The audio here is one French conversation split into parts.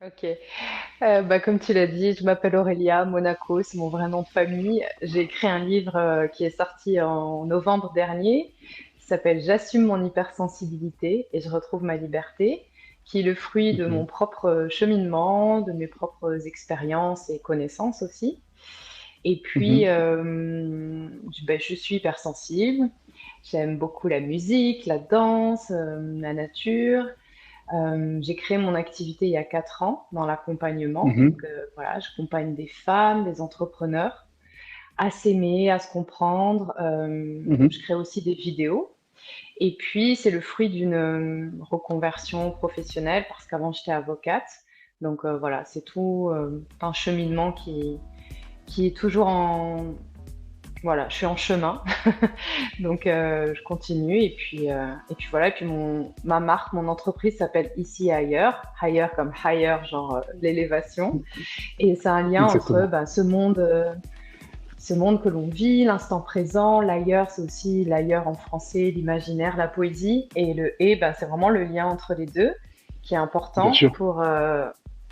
Ok. Comme tu l'as dit, je m'appelle Aurélia Monaco, c'est mon vrai nom de famille. J'ai écrit un livre qui est sorti en novembre dernier, qui s'appelle J'assume mon hypersensibilité et je retrouve ma liberté, qui est le fruit de mon Mhm, propre cheminement, de mes propres expériences et connaissances aussi. Et puis, mhm, je suis hypersensible. J'aime beaucoup la musique, la danse, la nature. J'ai créé mon activité il y a 4 ans dans l'accompagnement. Donc mhm, voilà, j'accompagne des femmes, des entrepreneurs à s'aimer, à se comprendre. mhm. Je crée aussi des vidéos. Et puis, c'est le fruit d'une reconversion professionnelle parce qu'avant, j'étais avocate. Donc voilà, c'est tout un cheminement qui est toujours en... Voilà, je suis en chemin. Donc je continue et puis voilà et puis ma marque, mon entreprise s'appelle Ici et ailleurs, higher comme higher genre l'élévation et c'est un lien entre Exactement. ce monde que l'on vit, l'instant présent, l'ailleurs c'est aussi l'ailleurs en français, l'imaginaire, la poésie et le et c'est vraiment le lien entre les deux qui est Bien important sûr. pour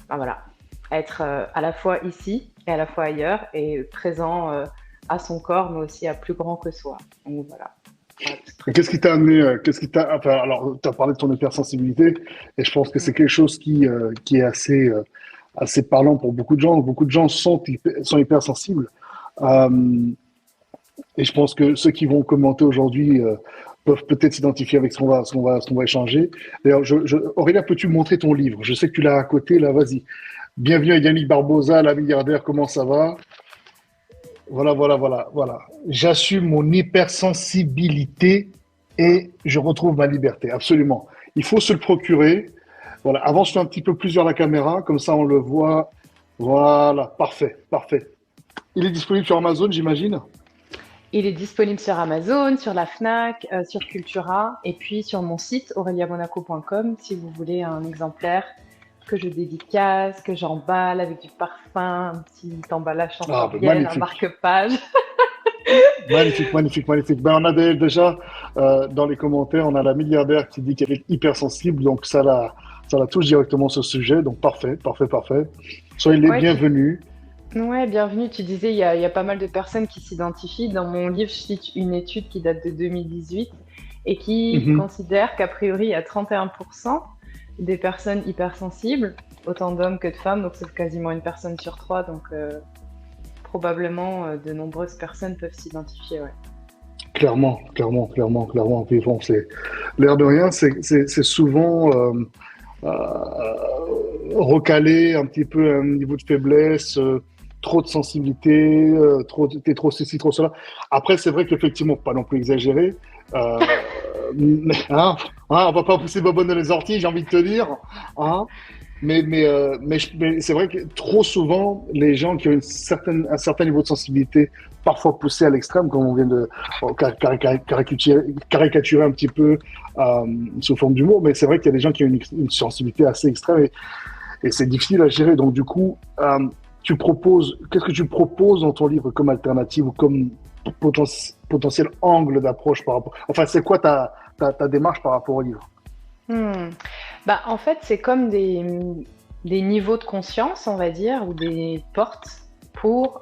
voilà, être à la fois ici et à la fois ailleurs et présent à son corps mais aussi à plus grand que soi. Donc voilà. Voilà, c'est Et très qu'est-ce très qui t'a amené, qu'est-ce qui t'a, enfin, alors, tu as parlé de ton hypersensibilité, et je pense que c'est quelque chose qui est assez parlant pour beaucoup de gens. Beaucoup de gens sont hypersensibles. Euh, et je pense que ceux qui vont commenter aujourd'hui peuvent peut-être s'identifier avec ce qu'on va échanger. D'ailleurs, Aurélia, peux-tu montrer ton livre? Je sais que tu l'as à côté, là, vas-y. Bienvenue à Yannick Barbosa, la milliardaire, comment ça va? Voilà, voilà, voilà, voilà. J'assume mon hypersensibilité et je retrouve ma liberté. Absolument. Il faut se le procurer. Voilà. Avance-toi un petit peu plus vers la caméra, comme ça on le voit. Voilà. Parfait, parfait. Il est disponible sur Amazon, j'imagine. Il est disponible sur Amazon, sur la Fnac, sur Cultura et puis sur mon site aureliamonaco.com si vous voulez un exemplaire que je dédicace, que j'emballe avec du parfum, un petit emballage Ah, ben sensoriel, un magnifique. marque-page. Magnifique, magnifique, magnifique. Ben, on a déjà dans les commentaires, on a la milliardaire qui dit qu'elle est hypersensible, donc ça la touche directement ce sujet. Donc parfait, parfait, parfait. Soyez les Ouais, bienvenus. ouais, bienvenue. Tu disais, il y a pas mal de personnes qui s'identifient. Dans mon livre, je cite une étude qui date de 2018 et qui Mhm. considère qu'a priori, il y a 31% des personnes hypersensibles, autant d'hommes que de femmes, donc c'est quasiment une personne sur trois, donc probablement de nombreuses personnes peuvent s'identifier, ouais. Clairement, clairement, clairement, clairement. Puis bon, c'est l'air de rien, c'est souvent recalé un petit peu à un niveau de faiblesse, trop de sensibilité, t'es trop ceci, trop cela. Après, c'est vrai qu'effectivement, pas non plus exagéré. Euh, mais, on va pas pousser Bobonne dans les orties, j'ai envie de te dire. Hein, mais c'est vrai que trop souvent, les gens qui ont un certain niveau de sensibilité, parfois poussé à l'extrême, comme on vient de caricaturer un petit peu sous forme d'humour, mais c'est vrai qu'il y a des gens qui ont une sensibilité assez extrême et c'est difficile à gérer. Donc du coup, qu'est-ce que tu proposes dans ton livre comme alternative ou comme potentiel angle d'approche par rapport. Enfin, c'est quoi ta démarche par rapport au livre? Hmm. En fait, c'est comme des niveaux de conscience, on va dire, ou des portes pour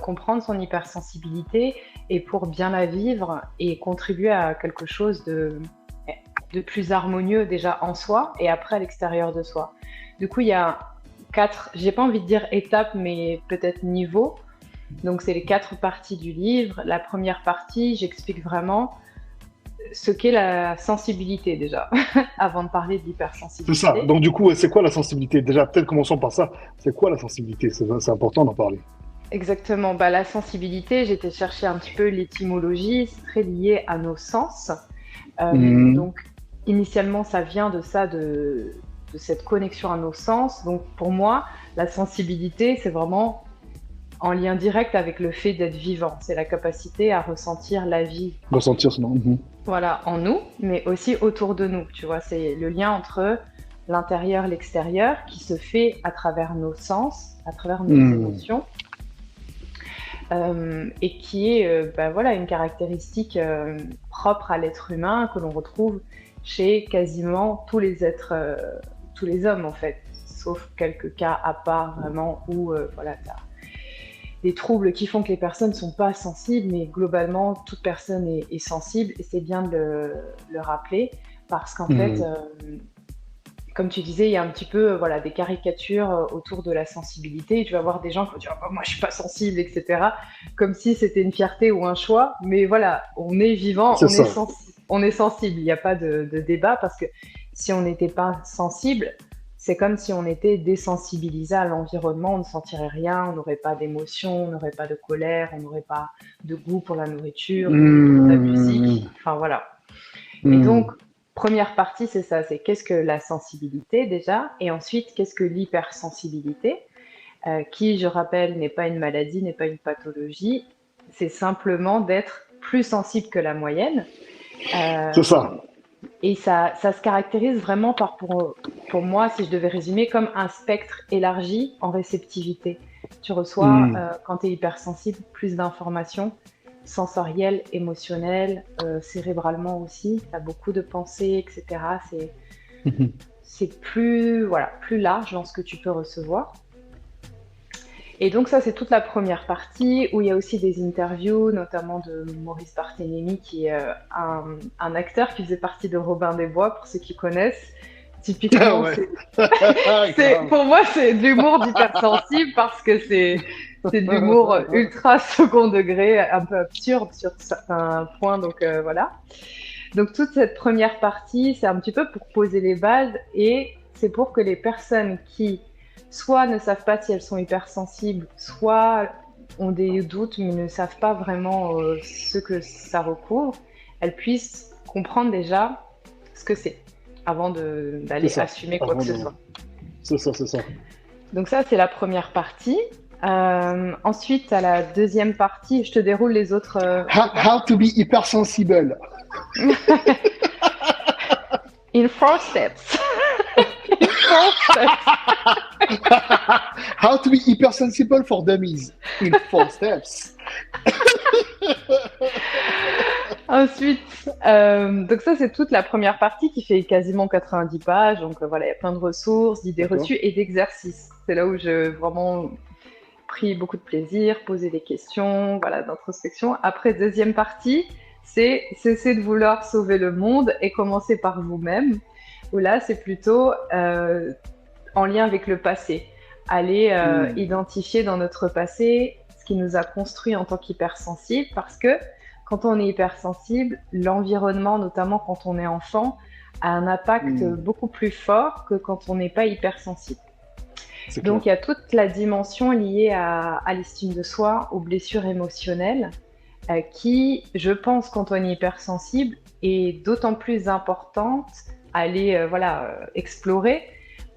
comprendre son hypersensibilité et pour bien la vivre et contribuer à quelque chose de plus harmonieux déjà en soi et après à l'extérieur de soi. Du coup, il y a quatre, j'ai pas envie de dire étapes, mais peut-être niveaux. Donc, c'est les quatre parties du livre. La première partie, j'explique vraiment ce qu'est la sensibilité déjà, avant de parler de C'est ça. l'hypersensibilité. Donc, du coup, c'est quoi la sensibilité? Déjà, peut-être commençons par ça. C'est quoi la sensibilité? C'est important d'en parler. Exactement, la sensibilité, j'étais chercher un petit peu l'étymologie, c'est très lié à nos sens. Mhm. Donc, initialement, ça vient de ça, de cette connexion à nos sens. Donc, pour moi, la sensibilité, c'est vraiment en lien direct avec le fait d'être vivant. C'est la capacité à ressentir la vie, Ressentir ce nom. Mhm. voilà, en nous, mais aussi autour de nous. Tu vois, c'est le lien entre l'intérieur, l'extérieur, qui se fait à travers nos sens, à travers nos Mhm. émotions, et qui est, voilà, une caractéristique propre à l'être humain que l'on retrouve chez quasiment tous les êtres, tous les hommes en fait. sauf quelques cas à part vraiment où voilà, tu as des troubles qui font que les personnes ne sont pas sensibles, mais globalement, toute personne est sensible et c'est bien de le rappeler parce qu'en fait, comme tu disais, il y a un petit peu voilà, des caricatures autour de la sensibilité. Tu vas voir des gens qui vont dire moi, je suis pas sensible, etc. Comme si c'était une fierté ou un choix. Mais voilà, on est vivant, C'est ça. on est sensible. Il n'y a pas de débat parce que si on n'était pas sensible, c'est comme si on était désensibilisé à l'environnement. On ne sentirait rien, on n'aurait pas d'émotion, on n'aurait pas de colère, on n'aurait pas de goût pour la nourriture, ou de la musique. Enfin voilà. Et donc, première partie, c'est ça, c'est qu'est-ce que la sensibilité déjà, et ensuite, qu'est-ce que l'hypersensibilité, qui, je rappelle, n'est pas une maladie, n'est pas une pathologie, c'est simplement d'être plus sensible que la moyenne. C'est ça. Et ça se caractérise vraiment par, pour moi, si je devais résumer, comme un spectre élargi en réceptivité. Tu reçois, quand tu es hypersensible, plus d'informations sensorielles, émotionnelles, cérébralement aussi. Tu as beaucoup de pensées, etc. C'est plus, voilà, plus large dans ce que tu peux recevoir. Et donc ça, c'est toute la première partie où il y a aussi des interviews, notamment de Maurice Barthélémy, qui est un acteur qui faisait partie de Robin des Bois, pour ceux qui connaissent. Typiquement, pour moi, c'est de l'humour d'hypersensible parce que c'est de l'humour ultra second degré, un peu absurde sur certains points. Donc voilà. Donc toute cette première partie, c'est un petit peu pour poser les bases et c'est pour que les personnes qui soit ne savent pas si elles sont hypersensibles, soit ont des doutes mais ne savent pas vraiment ce que ça recouvre, elles puissent comprendre déjà ce que c'est avant d'aller assumer quoi que ce soit. C'est ça, c'est ça. Donc ça, c'est la première partie. Ensuite, à la deuxième partie, je te déroule les autres. How to be hypersensible. In 4 steps. How to be hypersensible for dummies in 4 steps. Ensuite, donc ça c'est toute la première partie qui fait quasiment 90 pages. Donc voilà, il y a plein de ressources, d'idées reçues et d'exercices. C'est là où j'ai vraiment pris beaucoup de plaisir, posé des questions, voilà, d'introspection. Après, deuxième partie, c'est cesser de vouloir sauver le monde et commencer par vous-même. Où là, c'est plutôt en lien avec le passé. Aller identifier dans notre passé ce qui nous a construit en tant qu'hypersensible, parce que quand on est hypersensible, l'environnement, notamment quand on est enfant, a un impact beaucoup plus fort que quand on n'est pas hypersensible. Donc il y a toute la dimension liée à l'estime de soi, aux blessures émotionnelles, qui, je pense, quand on est hypersensible, est d'autant plus importante à aller explorer,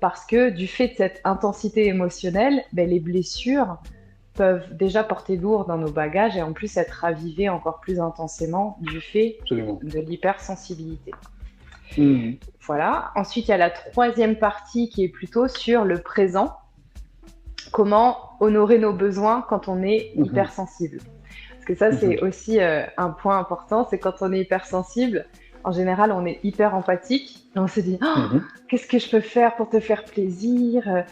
parce que du fait de cette intensité émotionnelle, les blessures peuvent déjà porter lourd dans nos bagages et en plus être ravivées encore plus intensément du fait de l'hypersensibilité. Voilà. Ensuite, il y a la troisième partie qui est plutôt sur le présent. Comment honorer nos besoins quand on est hypersensible. Parce que ça, c'est aussi un point important, c'est quand on est hypersensible, en général, on est hyper empathique. Et on se dit, qu'est-ce que je peux faire pour te faire plaisir,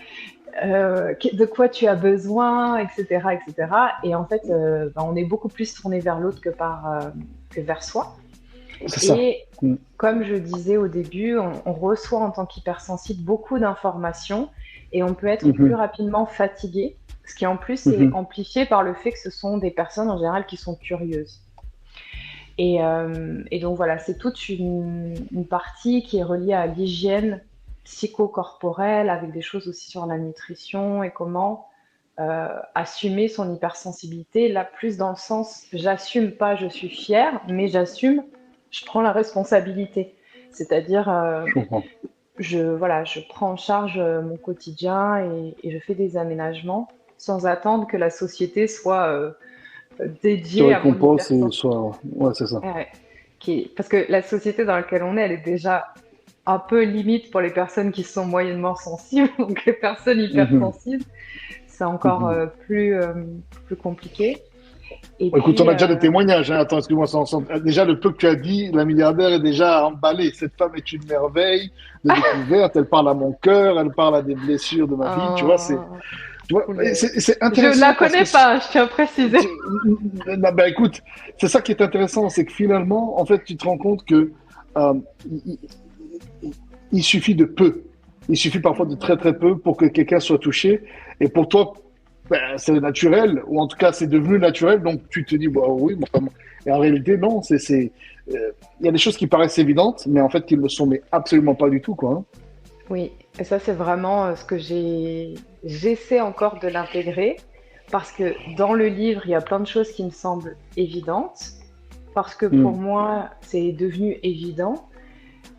de quoi tu as besoin, etc., etc. Et en fait, on est beaucoup plus tourné vers l'autre que vers soi. Et comme je disais au début, on reçoit en tant qu'hypersensible beaucoup d'informations et on peut être plus rapidement fatigué, ce qui en plus est amplifié par le fait que ce sont des personnes en général qui sont curieuses. Et donc voilà, c'est toute une partie qui est reliée à l'hygiène psychocorporelle, avec des choses aussi sur la nutrition et comment assumer son hypersensibilité, là plus dans le sens j'assume pas, je suis fière, mais j'assume, je prends la responsabilité. C'est-à-dire je prends en charge mon quotidien et je fais des aménagements sans attendre que la société soit dédiée à mon hypersensibilité. Ouais, c'est ça. Parce que la société dans laquelle on est, elle est déjà un peu limite pour les personnes qui sont moyennement sensibles, donc les personnes hypersensibles, c'est encore plus compliqué. Et Bon, écoute, on puis, a déjà des témoignages. Hein. Attends, excuse-moi, déjà le peu que tu as dit, la milliardaire est déjà emballée. Cette femme est une merveille de découverte. Elle parle à mon cœur, elle parle à des blessures de ma vie. euh, Tu vois, le- c'est je ne la intéressant parce que connais pas, je tiens à préciser. bah, écoute, c'est ça qui est intéressant, c'est que finalement, en fait, tu te rends compte que euh, il, il suffit de peu. Il suffit parfois de très très peu pour que quelqu'un soit touché. Et pour toi, ben, c'est naturel, ou en tout cas c'est devenu naturel, donc tu te dis, bah, oui, mais enfin, et en réalité, non, il y a des choses qui paraissent évidentes, mais en fait, qui ne le sont mais absolument pas du tout, quoi. Hein. Oui, et ça c'est vraiment ce que j'essaie encore de l'intégrer parce que dans le livre, il y a plein de choses qui me semblent évidentes parce que pour Mm. moi, c'est devenu évident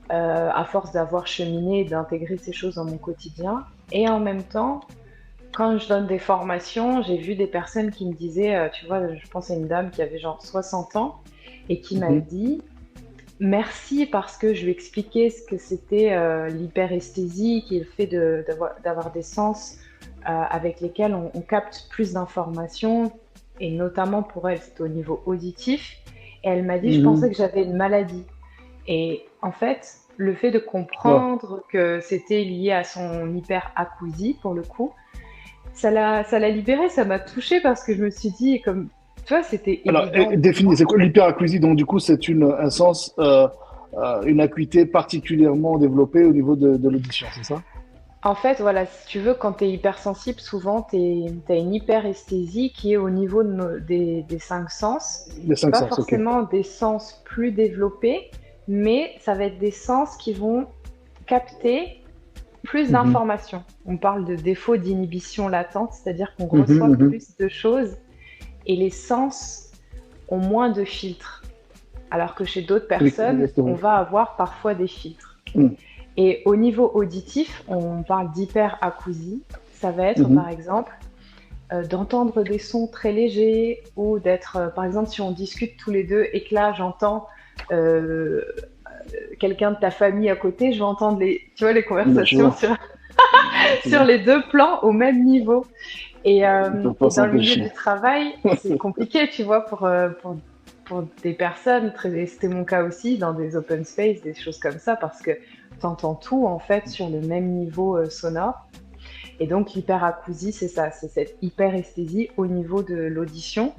à force d'avoir cheminé et d'intégrer ces choses dans mon quotidien. Et en même temps, quand je donne des formations, j'ai vu des personnes qui me disaient, tu vois, je pense à une dame qui avait genre 60 ans et qui m'a Mhm. dit merci parce que je lui expliquais ce que c'était l'hyperesthésie, qui est le fait d'avoir des sens avec lesquels on capte plus d'informations, et notamment pour elle, c'est au niveau auditif. Et elle m'a dit, je pensais Mhm. que j'avais une maladie. Et en fait, le fait de Ouais. comprendre que c'était lié à son hyperacousie, pour le coup, ça l'a libérée, ça m'a touchée parce que je me suis dit, comme, tu vois, c'était Alors, évident pour définis, moi. c'est quoi l'hyperacousie? Donc, du coup, c'est un sens, une acuité particulièrement développée au niveau de l'audition, c'est ça? En fait, voilà, si tu veux, quand tu es hypersensible, souvent tu as une hyperesthésie qui est au niveau des cinq sens. Les C'est cinq pas sens, ok. forcément des sens plus développés, mais ça va être des sens qui vont capter plus Mhm. d'informations. On parle de défaut d'inhibition latente, c'est-à-dire qu'on Mhm, reçoit mhm. plus de choses et les sens ont moins de filtres. Alors que chez d'autres personnes, on Exactement. va avoir parfois des filtres. Mhm. Et au niveau auditif, on parle d'hyperacousie. Ça va être Mhm. par exemple d'entendre des sons très légers ou d'être, par exemple, si on discute tous les deux et que là j'entends euh, quelqu'un de ta famille à côté, je vais entendre tu vois, les Ben, je conversations vois. Tu sur vois. les deux plans au même niveau. Ils ne peuvent pas Et dans le milieu s'empêcher. du travail, c'est compliqué, tu vois, pour des personnes, c'était mon cas aussi, dans des open space, des choses comme ça, parce que tu entends tout, en fait, sur le même niveau sonore. Et donc, l'hyperacousie, c'est ça, c'est cette hyperesthésie au niveau de l'audition,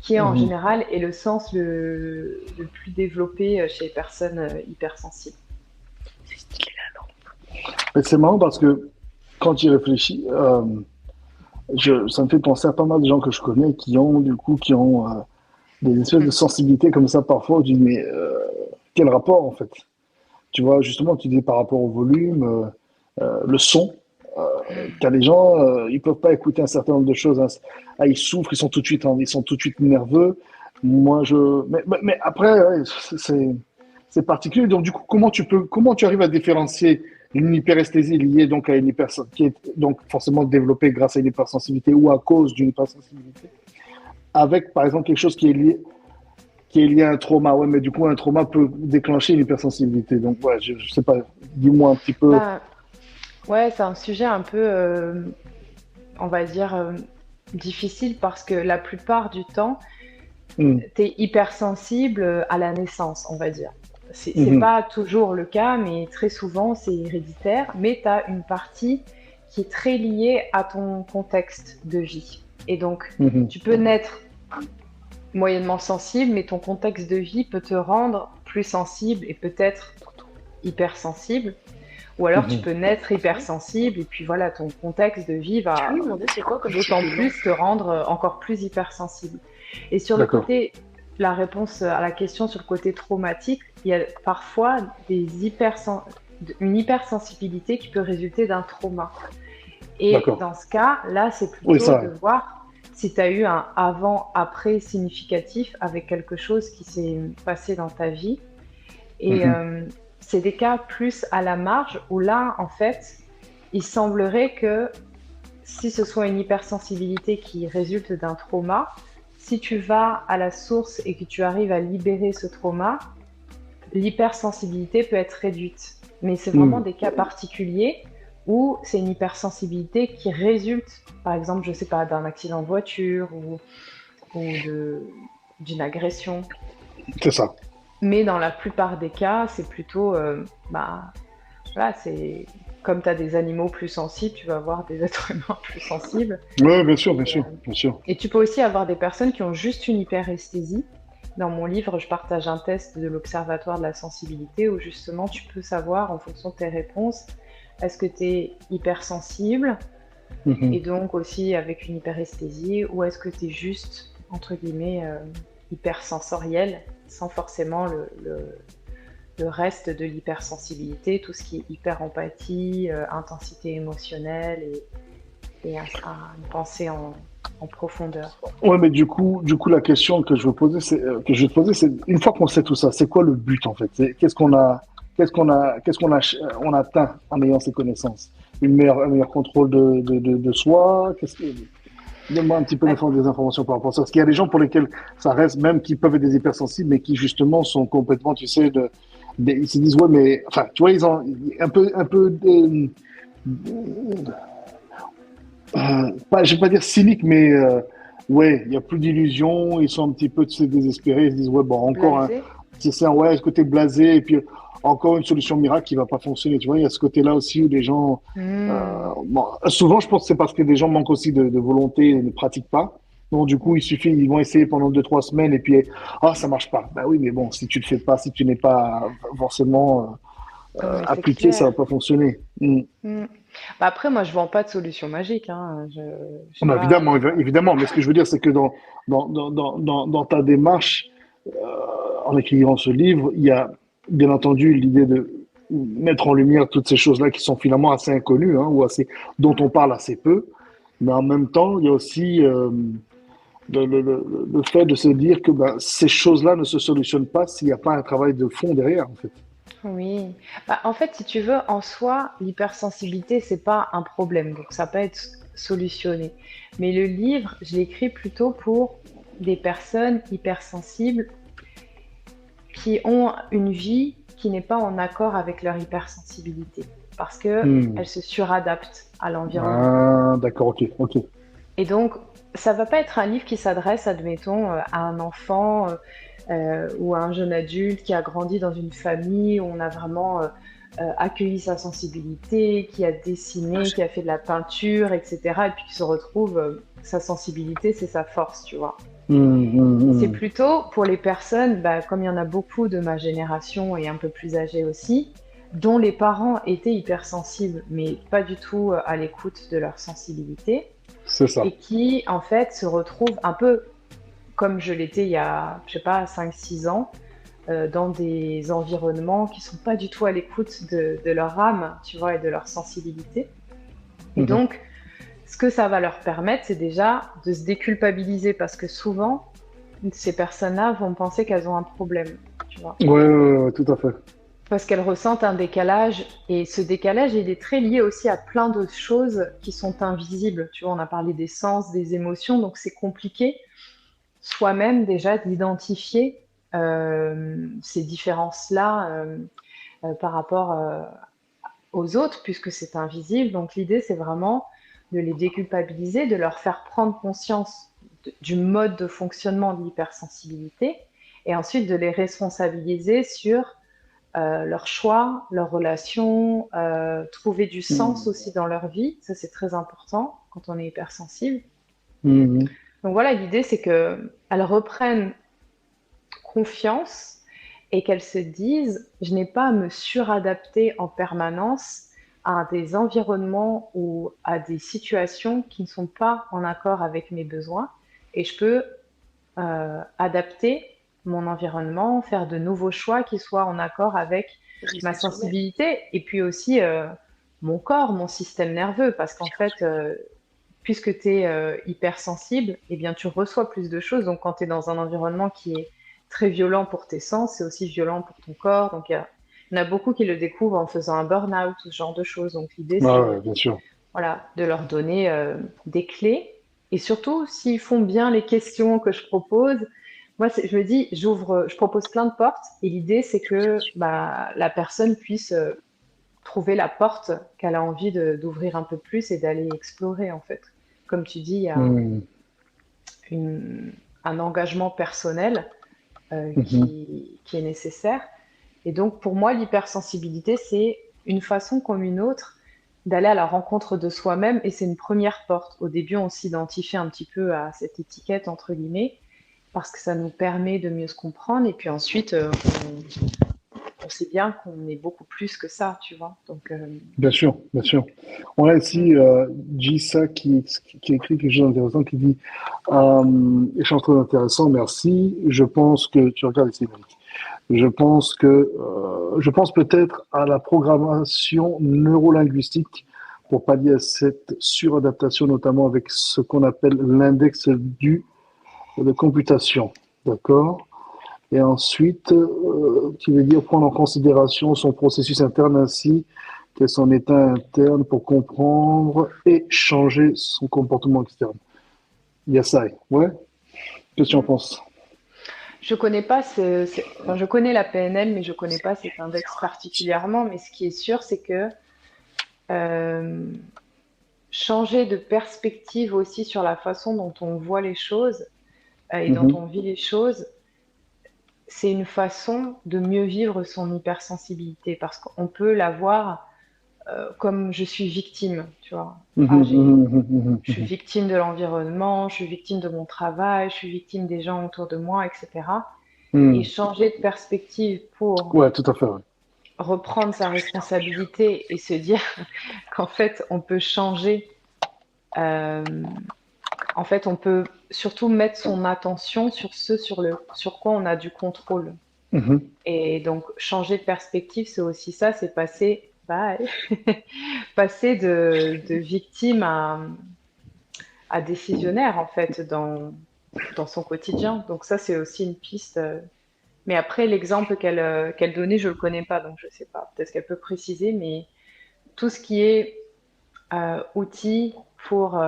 qui en Mhm. général est le sens le plus développé chez les personnes hypersensibles. Et c'est marrant parce que quand tu y réfléchis, ça me fait penser à pas mal de gens que je connais qui ont, du coup, qui ont des espèces de sensibilité comme ça parfois. Je dis, mais quel rapport en fait? Tu vois, justement, tu dis par rapport au volume, le son. Tu as des gens, ils peuvent pas écouter un certain nombre de choses. Hein. Ah, ils souffrent, ils sont tout de suite nerveux. Moi, mais après, ouais, c'est particulier. Donc, du coup, comment tu arrives à différencier une hyperesthésie liée donc à une qui est donc forcément développée grâce à une hypersensibilité ou à cause d'une hypersensibilité, avec par exemple quelque chose qui est lié à un trauma. Ouais, mais du coup, un trauma peut déclencher une hypersensibilité. Donc, ouais, je sais pas. Dis-moi un petit peu. Bah, ouais, c'est un sujet un peu, on va dire, difficile parce que la plupart du temps, Hum, tu es hypersensible à la naissance, on va dire. C'est hum, pas toujours le cas, mais très souvent c'est héréditaire, mais tu as une partie qui est très liée à ton contexte de vie. Et donc, hum, tu peux naître moyennement sensible, mais ton contexte de vie peut te rendre plus sensible et peut-être hypersensible. Ou alors tu hum, peux naître hypersensible et puis voilà, ton contexte de vie Je peux lui va demander c'est quoi comme type d'autant de langue? plus te rendre encore plus hypersensible. Et sur le D'accord. côté, la réponse à la question sur le côté traumatique, il y a parfois une hypersensibilité qui peut résulter d'un trauma. Et D'accord. dans ce cas, là, c'est Oui, plutôt ça. de voir si tu as eu un avant-après significatif avec quelque chose qui s'est passé dans ta vie. Et Mhm, c'est des cas plus à la marge où là, en fait, il semblerait que si ce soit une hypersensibilité qui résulte d'un trauma, si tu vas à la source et que tu arrives à libérer ce trauma, l'hypersensibilité peut être réduite. Mais c'est vraiment mhm, des cas particuliers où c'est une hypersensibilité qui résulte, par exemple, je sais pas, d'un accident de voiture ou ou d'une agression. C'est ça. Mais dans la plupart des cas, c'est plutôt, bah, voilà, c'est comme tu as des animaux plus sensibles, tu vas avoir des êtres humains plus sensibles. Oui, bien sûr, bien Et, sûr, euh, bien sûr. et tu peux aussi avoir des personnes qui ont juste une hyperesthésie. Dans mon livre, je partage un test de l'Observatoire de la sensibilité où justement tu peux savoir en fonction de tes réponses, est-ce que tu es hypersensible et Mhm. donc aussi avec une hyperesthésie ou est-ce que tu es juste, entre guillemets, hypersensoriel sans forcément le reste de l'hypersensibilité, tout ce qui est hyper-empathie, intensité émotionnelle et une pensée en profondeur. Ouais, mais du coup, la question que je veux poser, que je vais te poser, c'est une fois qu'on sait tout ça, c'est quoi le but en fait? On atteint en ayant ces connaissances? Un meilleur contrôle de soi? Donne-moi un petit peu Bah, des informations par rapport à ça. Parce qu'il y a des gens pour lesquels ça reste, même qui peuvent être des hypersensibles, mais qui justement sont complètement, tu sais, ils se disent, ouais, mais, enfin, tu vois, ils ont pas, je vais pas dire cynique, mais ouais, il y a plus d'illusions, ils sont un petit peu tu sais, désespérés, ils se disent, ouais, bon, encore un, blasé. c'est un, ouais, ce côté blasé, et puis encore une solution miracle qui va pas fonctionner, tu vois, il y a ce côté-là aussi où les gens, Hmm. bon, souvent, je pense que c'est parce que les gens manquent aussi de volonté et ne pratiquent pas. Donc, du coup, il suffit, ils vont essayer pendant 2, 3 semaines, et puis, ah, ça marche pas. Bah oui, mais bon, si tu le fais pas, si tu n'es pas forcément Non, mais c'est appliqué, ça va clair. pas fonctionner. Mm. Hmm. Bah après, moi, je vends pas de solution magique, hein. J'ai Non, pas. évidemment, évidemment, mais ce que je veux dire, c'est que dans ta démarche, en écrivant ce livre, il y a bien entendu l'idée de mettre en lumière toutes ces choses-là qui sont finalement assez inconnues, hein, ou assez, dont on parle assez peu, mais en même temps, il y a aussi le fait de se dire que ben, ces choses-là ne se solutionnent pas s'il n'y a pas un travail de fond derrière, en fait. Oui. Bah, en fait, si tu veux, en soi, l'hypersensibilité, c'est pas un problème, donc ça peut être solutionné. Mais le livre, je l'écris plutôt pour des personnes hypersensibles qui ont une vie qui n'est pas en accord avec leur hypersensibilité, parce que Hmm. elles se suradaptent à l'environnement. Ah, d'accord, ok, ok. Et donc, ça va pas être un livre qui s'adresse, admettons, à un enfant ou à un jeune adulte qui a grandi dans une famille où on a vraiment accueilli sa sensibilité, qui a dessiné, qui a fait de la peinture, etc. Et puis qui se retrouve, sa sensibilité, c'est sa force, tu vois. Hmm, hmm, C'est hmm. plutôt pour les personnes, bah, comme il y en a beaucoup de ma génération et un peu plus âgées aussi, dont les parents étaient hypersensibles, mais pas du tout à l'écoute de leur sensibilité, C'est ça. et qui, en fait, se retrouvent un peu comme je l'étais il y a, je sais pas, 5, 6 ans, dans des environnements qui sont pas du tout à l'écoute de leur âme, tu vois, et de leur sensibilité. Et Mhm. donc, ce que ça va leur permettre, c'est déjà de se déculpabiliser parce que souvent, ces personnes-là vont penser qu'elles ont un problème, tu vois. Ouais, ouais, ouais, ouais, tout à fait. Parce qu'elles ressentent un décalage et ce décalage, il est très lié aussi à plein d'autres choses qui sont invisibles. Tu vois, on a parlé des sens, des émotions, donc c'est compliqué soi-même déjà d'identifier ces différences-là par rapport aux autres, puisque c'est invisible. Donc l'idée, c'est vraiment de les déculpabiliser, de leur faire prendre conscience du mode de fonctionnement de l'hypersensibilité, et ensuite de les responsabiliser sur leurs choix, leurs relations, trouver du sens Mhm. aussi dans leur vie. Ça, c'est très important quand on est hypersensible. Mhm. Donc voilà, l'idée, c'est qu'elles reprennent confiance et qu'elles se disent, je n'ai pas à me suradapter en permanence à des environnements ou à des situations qui ne sont pas en accord avec mes besoins et je peux adapter mon environnement, faire de nouveaux choix qui soient en accord avec ma sensibilité et puis aussi mon corps, mon système nerveux, parce qu'en fait, puisque tu es hypersensible, eh bien, tu reçois plus de choses. Donc, quand tu es dans un environnement qui est très violent pour tes sens, c'est aussi violent pour ton corps. Donc, il y en a beaucoup qui le découvrent en faisant un burn-out ou ce genre de choses. Donc, l'idée, Ouais, ouais, c'est bien sûr. voilà, de leur donner des clés. Et surtout, s'ils font bien les questions que je propose, moi, je me dis, je propose plein de portes. Et l'idée, c'est que bah, la personne puisse trouver la porte qu'elle a envie d'ouvrir un peu plus et d'aller explorer, en fait. Comme tu dis, il y a Mhm. une, un engagement personnel Mhm. qui est nécessaire. Et donc, pour moi, l'hypersensibilité, c'est une façon comme une autre d'aller à la rencontre de soi-même et c'est une première porte. Au début, on s'identifie un petit peu à cette étiquette, entre guillemets, parce que ça nous permet de mieux se comprendre et puis ensuite, on sait bien qu'on est beaucoup plus que ça, tu vois. Donc, Bien sûr, bien sûr. On a mm, ici Jissa qui écrit quelque chose d'intéressant qui dit échange très intéressant, merci. Je pense que tu regardes ici, Malik. Je pense peut-être à la programmation neurolinguistique pour pallier à cette suradaptation, notamment avec ce qu'on appelle l'index du de computation. D'accord? Et ensuite, qui veut dire prendre en considération son processus interne ainsi que son état interne pour comprendre et changer son comportement externe. Yasai, ouais? Qu'est-ce que tu en mm. penses? Je connais pas enfin, je connais la PNL, mais je connais pas cet index particulièrement. Mais ce qui est sûr, c'est que euh, changer de perspective aussi sur la façon dont on voit les choses et dont Mhm, on vit les choses, c'est une façon de mieux vivre son hypersensibilité parce qu'on peut la voir comme je suis victime, tu vois. mhm, Ah, mhm, mhm, je suis mhm. victime de l'environnement, je suis victime de mon travail, je suis victime des gens autour de moi, etc. Et Mhm. changer de perspective pour Ouais, tout à fait. Ouais. reprendre sa responsabilité et se dire qu'en fait, on peut changer. euh, En fait, on peut surtout mettre son attention sur sur quoi on a du contrôle. Mhm. Et donc, changer de perspective, c'est aussi ça, c'est passer, bye, passer de victime à décisionnaire, en fait, dans son quotidien. Donc ça, c'est aussi une piste. Mais après, l'exemple qu'elle donnait, je le connais pas, donc je sais pas. Peut-être qu'elle peut préciser, mais tout ce qui est outils pour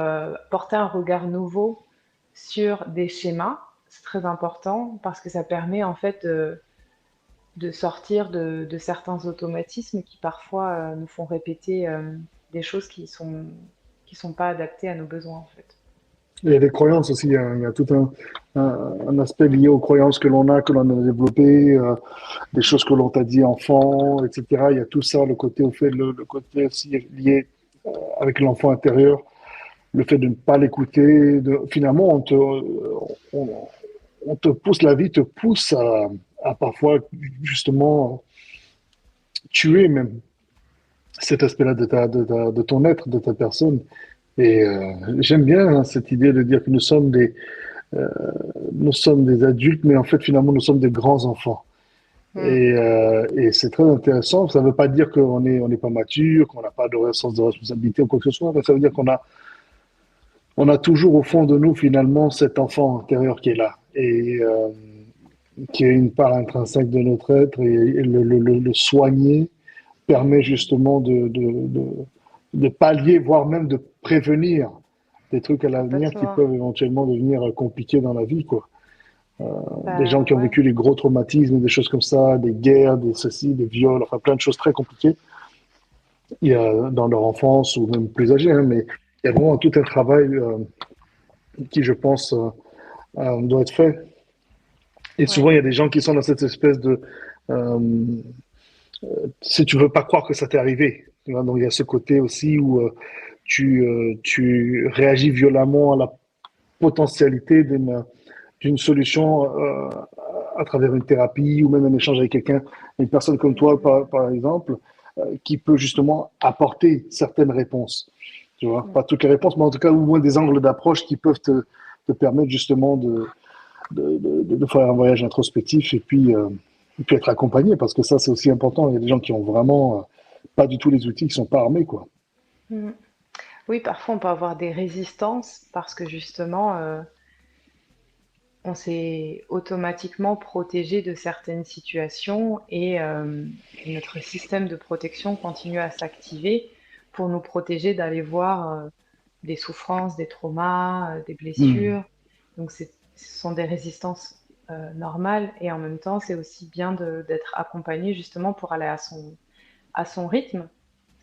porter un regard nouveau sur des schémas, c'est très important parce que ça permet en fait de sortir de certains automatismes qui parfois nous font répéter des choses qui sont pas adaptées à nos besoins en fait. Il y a des croyances aussi, il y a tout un aspect lié aux croyances que l'on a développées, des choses que l'on t'a dit enfant, etc. Il y a tout ça, le côté, au fait, le côté aussi lié avec l'enfant intérieur, le fait de ne pas l'écouter, finalement, on, on te pousse, la vie te pousse à parfois, justement, tuer même cet aspect-là de ton être, de ta personne. Et j'aime bien hein, cette idée de dire que nous sommes des adultes, mais en fait, finalement, nous sommes des grands enfants. Mm, Et c'est très intéressant. Ça ne veut pas dire on n'est pas mature, qu'on n'a pas de sens de responsabilité ou quoi que ce soit, mais ça veut dire on a toujours au fond de nous, finalement, cet enfant intérieur qui est là et qui est une part intrinsèque de notre être. Et le soigner permet justement de pallier, voire même de prévenir des trucs à l'avenir qui complètement. peuvent éventuellement devenir compliqués dans la vie, quoi. Des gens Bah qui ont ouais. vécu les gros traumatismes, des choses comme ça, des guerres, des ceci, des viols, enfin plein de choses très compliquées. Il y a dans leur enfance ou même plus âgés, hein, mais il y a vraiment tout un travail qui, je pense, doit être fait. Et Ouais. souvent, il y a des gens qui sont dans cette espèce de euh, si tu veux pas croire que ça t'est arrivé. Tu vois, donc il y a ce côté aussi où tu réagis violemment à la potentialité d'une solution à travers une thérapie ou même un échange avec quelqu'un, une personne comme toi Mm, par exemple, qui peut justement apporter certaines réponses. Tu vois, mm. pas toutes les réponses, mais en tout cas au moins des angles d'approche qui peuvent te permettre justement de faire un voyage introspectif et puis être accompagné parce que ça c'est aussi important. Il y a des gens qui ont vraiment pas du tout les outils, qui sont pas armés quoi. Mm. Oui, parfois on peut avoir des résistances parce que justement, on s'est automatiquement protégé de certaines situations et notre système de protection continue à s'activer pour nous protéger d'aller voir des souffrances, des traumas, des Hmm. blessures. Donc ce sont des résistances normales et en même temps c'est aussi bien d'être accompagné justement pour aller à son rythme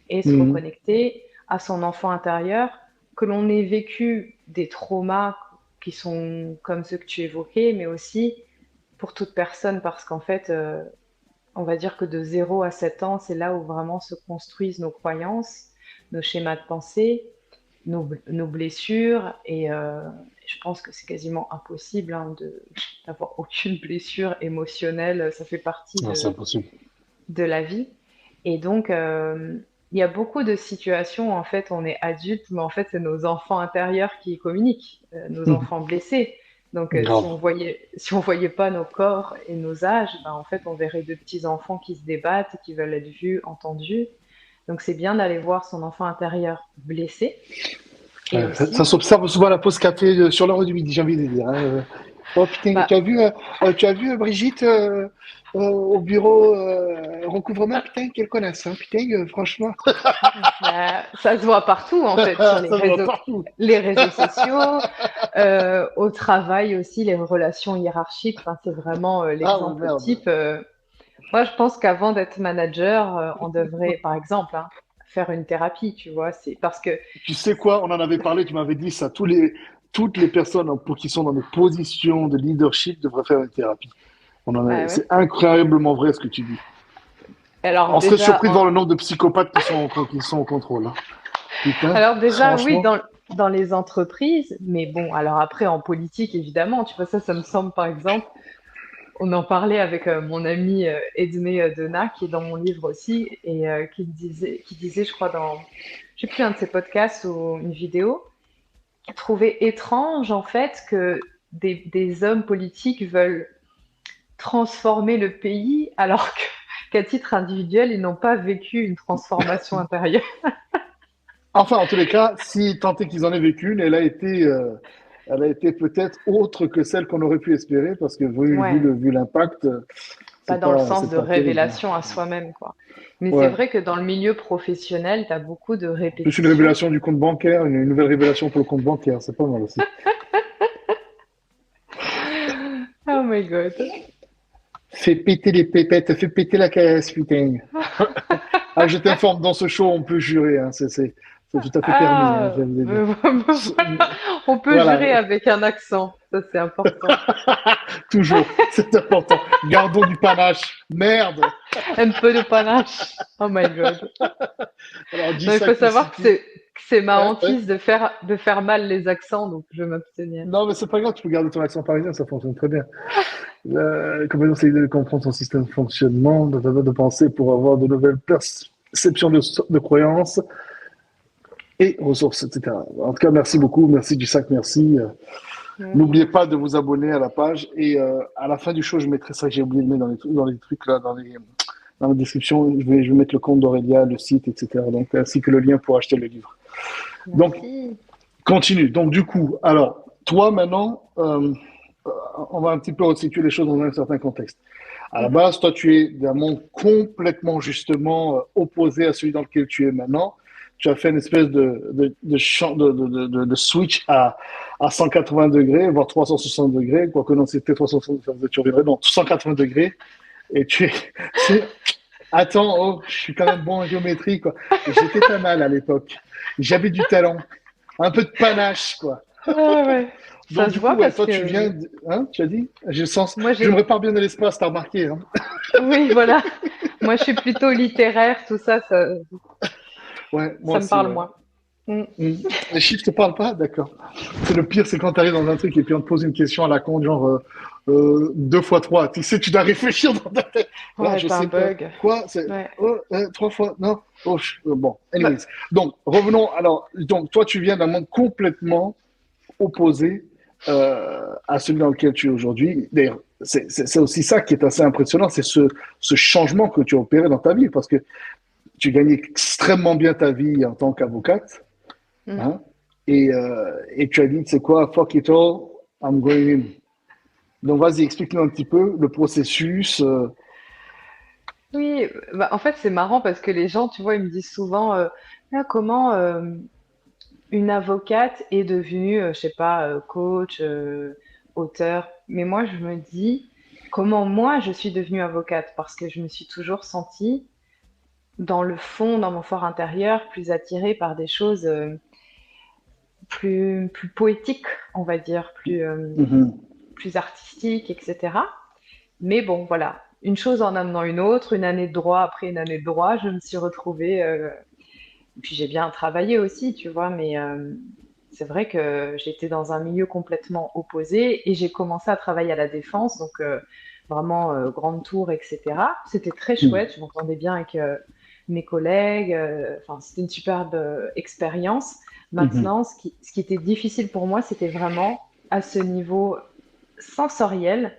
et se Hmm. reconnecter à son enfant intérieur, que l'on ait vécu des traumas qui sont comme ceux que tu évoquais, mais aussi pour toute personne, parce qu'en fait, on va dire que de 0 à 7 ans, c'est là où vraiment se construisent nos croyances, nos schémas de pensée, nos blessures. Et je pense que c'est quasiment impossible hein, d'avoir aucune blessure émotionnelle. Ça fait partie Non, c'est impossible. de la vie. Et donc, il y a beaucoup de situations, en fait, on est adulte, mais en fait, c'est nos enfants intérieurs qui communiquent, nos enfants blessés. Donc, Grave. si on voyait pas nos corps et nos âges, ben, en fait, on verrait de petits enfants qui se débattent et qui veulent être vus, entendus. Donc, c'est bien d'aller voir son enfant intérieur blessé. Et Ça aussi, s'observe souvent à la pause café sur l'heure du midi, j'ai envie de dire. Hein. Oh putain, bah, tu as vu Brigitte au bureau recouvrement, putain, quelle connasse, hein, putain, franchement, bah, ça se voit partout, en fait, sur ça se voit partout. les réseaux sociaux, au travail aussi, les relations hiérarchiques. Enfin, c'est vraiment Ah oh, l'exemple merde. type. Moi, je pense qu'avant d'être manager, on devrait, par exemple, hein, faire une thérapie, tu vois. C'est parce que, Tu sais quoi, on en avait parlé, tu m'avais dit ça, toutes les personnes pour qui sont dans des positions de leadership devraient faire une thérapie. bah ouais. C'est incroyablement vrai ce que tu dis. Alors On serait déjà, surpris de voir le nombre de psychopathes qui sont au contrôle. Hein. Putain, oui, franchement. dans les entreprises, mais bon, alors après, en politique, évidemment, tu vois, ça me semble, par exemple, on en parlait avec mon ami Edmé Denat, qui est dans mon livre aussi, et qui disait, je crois, je sais plus, un de ses podcasts ou une vidéo, qu'il trouvait étrange, en fait, que des hommes politiques veulent transformer le pays, alors qu'à titre individuel, ils n'ont pas vécu une transformation intérieure. Enfin, en tous les cas, si tant est qu'ils en aient vécu une, elle a été peut-être autre que celle qu'on aurait pu espérer, parce que Ouais, vu l'impact, pas dans le sens c'est de pas terrible. révélation à soi-même, quoi. Mais c'est Ouais. vrai que dans le milieu professionnel, tu as beaucoup de Plus une répétitions. révélation du compte bancaire, une nouvelle révélation pour le compte bancaire, c'est pas mal aussi. Oh my God. Fais péter les pépettes, fais péter la caisse, putain. Ah, je t'informe, dans ce show, on peut jurer, hein, c'est tout à fait permis, hein, Ah, je vais vous dire. voilà. On peut Voilà, jurer avec un accent. Ça, c'est important. toujours, c'est important. Gardons du panache. Merde. Un peu de panache. Oh my God. Alors, dis Non, il ça faut qui savoir situe. que c'est ma Ouais, ouais. hantise de faire mal les accents, donc je vais m'abstenir. Non, mais c'est pas grave, tu peux garder ton accent parisien, ça fonctionne très bien. Comment essayer de comprendre son système de fonctionnement, de penser pour avoir de nouvelles perceptions de croyances et ressources, etc. En tout cas, merci beaucoup, merci du sac, merci. N'oubliez pas de vous abonner à la page et à la fin du show, je mettrai ça que j'ai oublié de mettre dans les trucs là, dans la description. Je vais mettre le compte d'Aurélia, le site, etc. Donc, ainsi que le lien pour acheter le livre. Donc, Merci. continue. Donc, du coup, alors, toi maintenant, on va un petit peu resituer les choses dans un certain contexte. À la base, toi, tu es d'un monde complètement, justement, opposé à celui dans lequel tu es maintenant. Tu as fait une espèce de switch à 180 degrés, voire 360 degrés, quoique non, c'était 360, tu reviendrais, non, 180 degrés. Et attends, oh, je suis quand même bon en géométrie, quoi. J'étais pas mal à l'époque. J'avais du talent, un peu de panache, quoi. Ah ouais. Ça Donc, se du coup, voit ouais, parce toi, tu que viens, hein, tu as dit? J'ai le sens, moi je me j'ai, répare bien de l'espace, t'as remarqué, hein? oui, voilà. Moi, je suis plutôt littéraire, tout ça, Ouais, moi ça me aussi, parle ouais. moins. Mm. Les chiffres te parlent pas? D'accord. C'est le pire, c'est quand tu arrives dans un truc et puis on te pose une question à la con, genre 2 fois 3. Tu sais, tu dois réfléchir dans ta tête. Ah, Ouais, je t'as un sais pas. bug. Quoi? C'est Ouais. 3 fois? Non? Oh, bon, Bah, anyways. Donc, revenons. Alors, donc, toi, tu viens d'un monde complètement opposé à celui dans lequel tu es aujourd'hui. D'ailleurs, c'est aussi ça qui est assez impressionnant, c'est ce changement que tu as opéré dans ta vie, parce que tu gagnais extrêmement bien ta vie en tant qu'avocate. mm. Hein? Et tu as dit, c'est quoi, fuck it all, I'm going in. Donc vas-y, explique-nous un petit peu le processus. Oui, bah, en fait, c'est marrant parce que les gens, tu vois, ils me disent souvent, ah, comment une avocate est devenue, je sais pas, coach, auteur. Mais moi, je me dis, comment moi, je suis devenue avocate? Parce que je me suis toujours sentie, dans le fond, dans mon fort intérieur, plus attirée par des choses plus poétiques, on va dire, Mhm. plus artistique, etc. Mais bon, voilà, une chose en amenant une autre, une année de droit après une année de droit, je me suis retrouvée. Puis j'ai bien travaillé aussi, tu vois, mais c'est vrai que j'étais dans un milieu complètement opposé et j'ai commencé à travailler à la Défense, donc vraiment grande tour, etc. C'était très chouette, je m'entendais bien avec mes collègues, enfin c'était une superbe expérience. Mhm. Maintenant, ce qui était difficile pour moi, c'était vraiment à ce niveau sensoriel.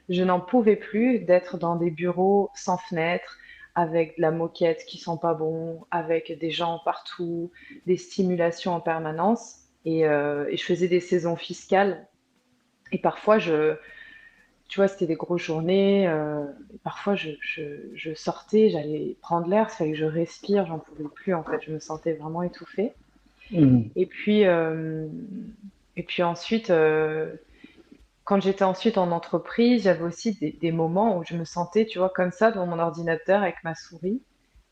Je n'en pouvais plus d'être dans des bureaux sans fenêtre, avec de la moquette qui sent pas bon, avec des gens partout, des stimulations en permanence. Et je faisais des saisons fiscales. Et parfois, tu vois, c'était des grosses journées. Et parfois, je sortais, j'allais prendre l'air, il fallait que je respire, j'en pouvais plus en fait. Je me sentais vraiment étouffée. Mhm. Et puis, euh, et puis ensuite, quand j'étais ensuite en entreprise, j'avais aussi des moments où je me sentais, tu vois, comme ça devant mon ordinateur avec ma souris,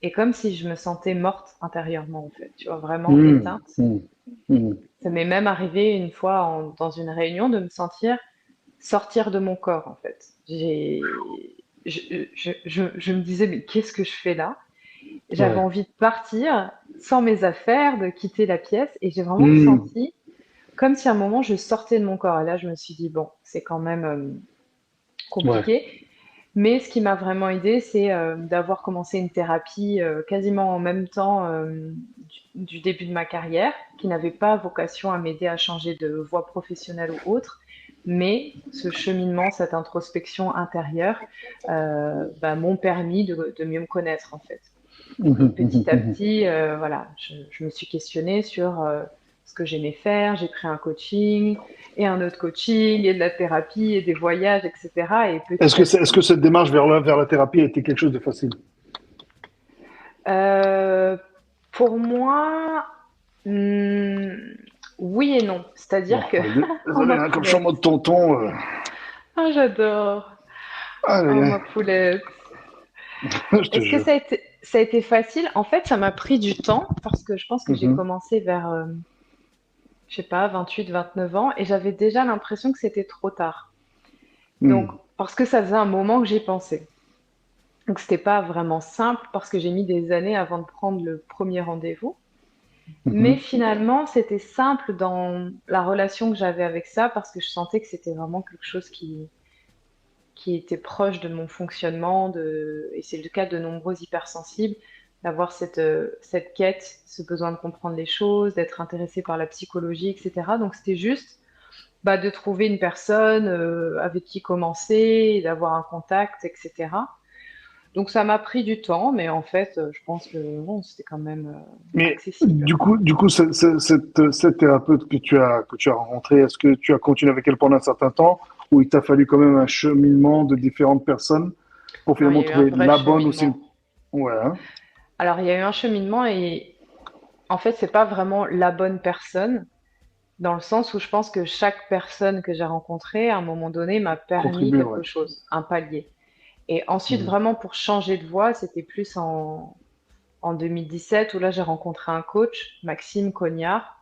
et comme si je me sentais morte intérieurement, en fait, tu vois, vraiment Mhm. éteinte. Mhm. Mhm. Ça m'est même arrivé une fois dans une réunion de me sentir sortir de mon corps, en fait. Je me disais, mais qu'est-ce que je fais là? J'avais Ouais. envie de partir sans mes affaires, de quitter la pièce, et j'ai vraiment Mhm. senti comme si à un moment je sortais de mon corps. Et là, je me suis dit, bon, c'est quand même Ouais. compliqué. Mais ce qui m'a vraiment aidé, c'est d'avoir commencé une thérapie quasiment en même temps du début de ma carrière, qui n'avait pas vocation à m'aider à changer de voie professionnelle ou autre, mais ce cheminement, cette introspection intérieure, m'ont permis de mieux me connaître en fait. Et Mhm. petit Mhm. à Mhm. petit, voilà, je me suis questionnée sur ce que j'aimais faire. J'ai pris un coaching et un autre coaching et de la thérapie et des voyages, etc. Et petit à Est-ce que petit, cette démarche vers la thérapie a été quelque chose de facile? euh, pour moi, hmm, oui et non. Bon, C'est-à-dire que, ouais, oh désolé, ma hein, comme je suis en poulette, mode tonton. oh j'adore, Aïe, aïe, oh aïe. ma poulette. Je te Est-ce que jure. ça a été facile? En fait, ça m'a pris du temps parce que je pense que j'ai Mhm. commencé vers je sais pas, 28, 29 ans, et j'avais déjà l'impression que c'était trop tard. Donc, Mhm. parce que ça faisait un moment que j'y pensais. Donc, c'était pas vraiment simple parce que j'ai mis des années avant de prendre le premier rendez-vous. Mais Mhm. finalement, c'était simple dans la relation que j'avais avec ça parce que je sentais que c'était vraiment quelque chose qui était proche de mon fonctionnement, et c'est le cas de nombreux hypersensibles, d'avoir cette quête, ce besoin de comprendre les choses, d'être intéressé par la psychologie, etc. Donc, c'était juste de trouver une personne avec qui commencer, et d'avoir un contact, etc. Donc ça m'a pris du temps, mais en fait, je pense que bon, c'était quand même Mais accessible. du coup, cette thérapeute que tu as rencontrée, est-ce que tu as continué avec elle pendant un certain temps ou il t'a fallu quand même un cheminement de différentes personnes pour Non, il y finalement a eu un trouver vrai la bonne aussi? cheminement. Ouais, hein. Alors, il y a eu un cheminement et en fait, c'est pas vraiment la bonne personne, dans le sens où je pense que chaque personne que j'ai rencontrée, à un moment donné, m'a permis Contribuer, ouais. quelque chose, un palier. Et ensuite, Mhm. vraiment, pour changer de voie, c'était plus en 2017 où là, j'ai rencontré un coach, Maxime Cognard,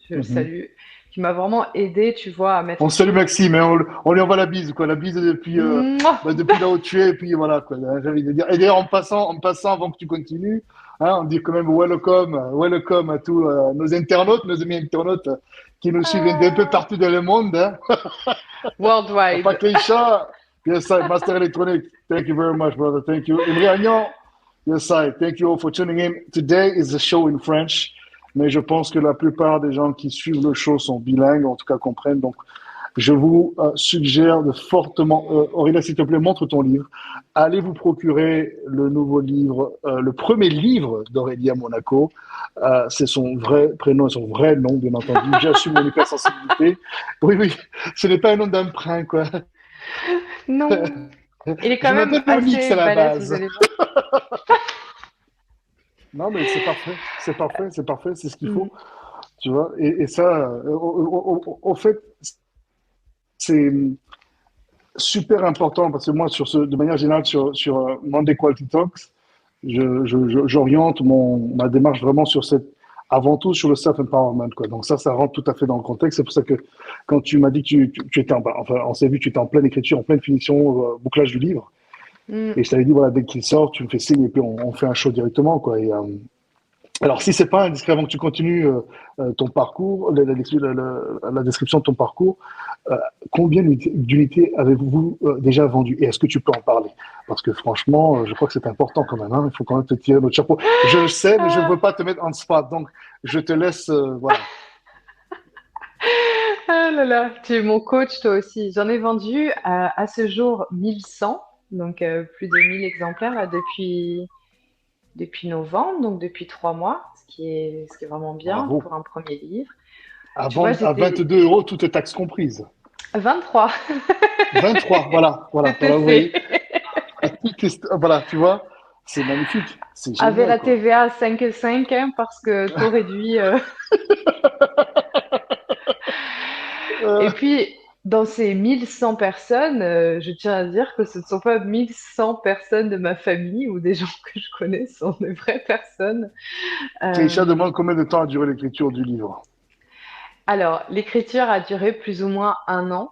je le Mhm. salue, qui m'a vraiment aidé, tu vois, à mettre On les salue choses. Maxime, hein, on lui envoie la bise, quoi. La bise depuis, Mouah. depuis là où tu es, et puis voilà, quoi. J'ai envie de dire. Et d'ailleurs, en passant, avant que tu continues, hein, on dit quand même welcome à tous nos internautes, nos amis internautes qui nous suivent d'un peu Ah, partout dans le monde. Hein. Y a pas worldwide. que les chats. Yes, I, Master Electronic. Thank you very much, brother. Thank you. Imri Agnon. Yes, I. Thank you all for tuning in. Today is a show in French, mais je pense que la plupart des gens qui suivent le show sont bilingues, en tout cas comprennent. Donc, je vous suggère de fortement. Aurélia, s'il te plaît, montre ton livre. Allez vous procurer le nouveau livre, le premier livre d'Aurélia Monaco. C'est son vrai prénom et son vrai nom, bien entendu. J'assume mon hypersensibilité. Oui, oui, ce n'est pas un nom d'emprunt, quoi. Non. Il est Je quand même m'appelle Mix assez à la balèze, vous base. allez voir. Non, mais c'est parfait. C'est parfait, c'est parfait, c'est ce qu'il Mm. faut. Tu vois, et ça, au fait, c'est super important parce que moi, de manière générale, sur Monday Quality Talks, j'oriente ma démarche vraiment sur cette avant tout sur le self-empowerment, quoi. Donc ça rentre tout à fait dans le contexte. C'est pour ça que quand tu m'as dit que tu étais enfin, on s'est vu, tu étais en pleine écriture, en pleine finition, bouclage du livre. Mm. Et je t'avais dit, voilà, dès qu'il sort, tu me fais signe et puis on fait un show directement, quoi. Alors, si c'est pas indiscret, avant que tu continues ton parcours, la description de ton parcours, euh, combien d'unités avez-vous déjà vendues? Et est-ce que tu peux en parler? Parce que franchement, je crois que c'est important quand même. Hein. Il faut quand même te tirer notre chapeau. Je le sais, mais je ne Ah, veux pas te mettre en spot. Donc, je te laisse, voilà. ah là là, tu es mon coach toi aussi. J'en ai vendu à ce jour 1100, donc plus de 1000 exemplaires là, depuis novembre, donc depuis 3 mois, ce qui est vraiment bien Bravo. pour un premier livre. À, Tu vois, à j'étais 22 euros, toutes taxes comprises. 23, 23, voilà, voilà, c'était voilà, vous voyez. fait. Voilà, tu vois, c'est magnifique. C'est Avec génial, la quoi. TVA à 5,5 hein, parce que taux réduit. Et Euh, puis, dans ces 1100 personnes, je tiens à dire que ce ne sont pas 1100 personnes de ma famille ou des gens que je connais, ce sont des vraies personnes. Keisha Euh, demande combien de temps a duré l'écriture du livre. alors, l'écriture a duré plus ou moins un an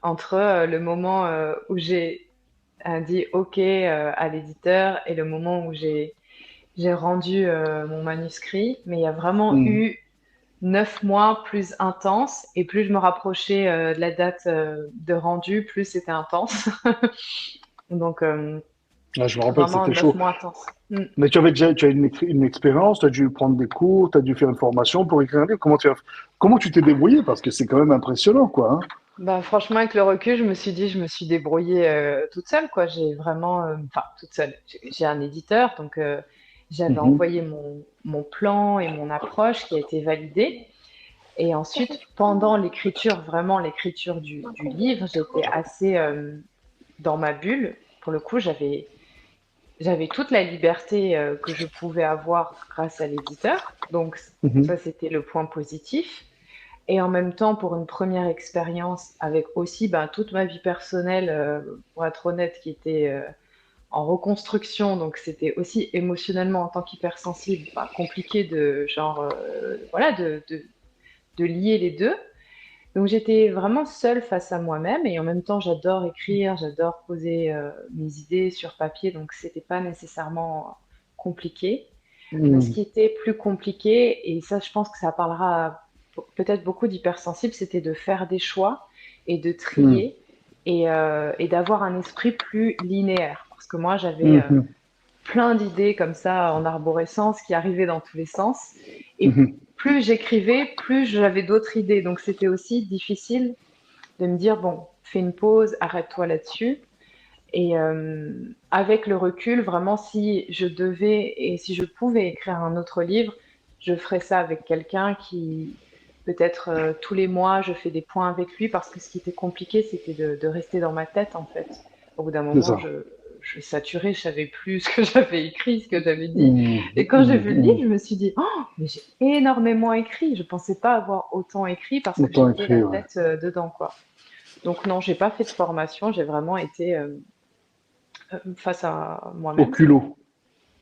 entre le moment où j'ai dit OK à l'éditeur et le moment où j'ai rendu mon manuscrit. Mais il y a vraiment Hmm. eu 9 mois plus intense et plus je me rapprochais de la date de rendu, plus c'était intense. Donc Ah, je me rappelle, vraiment c'était neuf chaud. mois intense. Mm. Mais tu as une expérience, tu as dû prendre des cours, tu as dû faire une formation pour écrire un livre. Comment tu t'es débrouillé? Parce que c'est quand même impressionnant, quoi. Hein. Bah, franchement, avec le recul, je me suis dit, je me suis débrouillée toute seule, quoi. J'ai vraiment, enfin, toute seule. J'ai un éditeur, donc j'avais Mhm, envoyé mon plan et mon approche qui a été validée. Et ensuite, pendant l'écriture, vraiment l'écriture du livre, j'étais assez dans ma bulle. Pour le coup, j'avais toute la liberté que je pouvais avoir grâce à l'éditeur. Donc, mhm, ça, c'était le point positif. Et en même temps, pour une première expérience, avec aussi ben, toute ma vie personnelle, pour être honnête, qui était en reconstruction, donc c'était aussi émotionnellement en tant qu'hypersensible, ben, compliqué de genre, voilà, de lier les deux. Donc j'étais vraiment seule face à moi-même et en même temps j'adore écrire, j'adore poser mes idées sur papier, donc c'était pas nécessairement compliqué. Mais ce mhm, qui était plus compliqué, et ça je pense que ça parlera à peut-être beaucoup d'hypersensibles, c'était de faire des choix et de mhm, trier et d'avoir un esprit plus linéaire. Parce que moi j'avais mhm, plein d'idées comme ça en arborescence qui arrivaient dans tous les sens. Et mhm. plus j'écrivais, plus j'avais d'autres idées. Donc c'était aussi difficile de me dire, bon, fais une pause, arrête-toi là-dessus. Et avec le recul, vraiment, si je devais et si je pouvais écrire un autre livre, je ferais ça avec quelqu'un qui, peut-être tous les mois, je fais des points avec lui parce que ce qui était compliqué, c'était de rester dans ma tête, en fait. Au bout d'un C'est moment, ça. je saturais, je savais plus ce que j'avais écrit, ce que j'avais dit. Mhm, Et quand j'ai mhm, vu le livre, mhm. je me suis dit, oh, mais j'ai énormément écrit. Je pensais pas avoir autant écrit parce que Autant j'étais la écrit, ouais. tête dedans, quoi. Donc non, j'ai pas fait de formation, j'ai vraiment été face à Au moi-même. culot.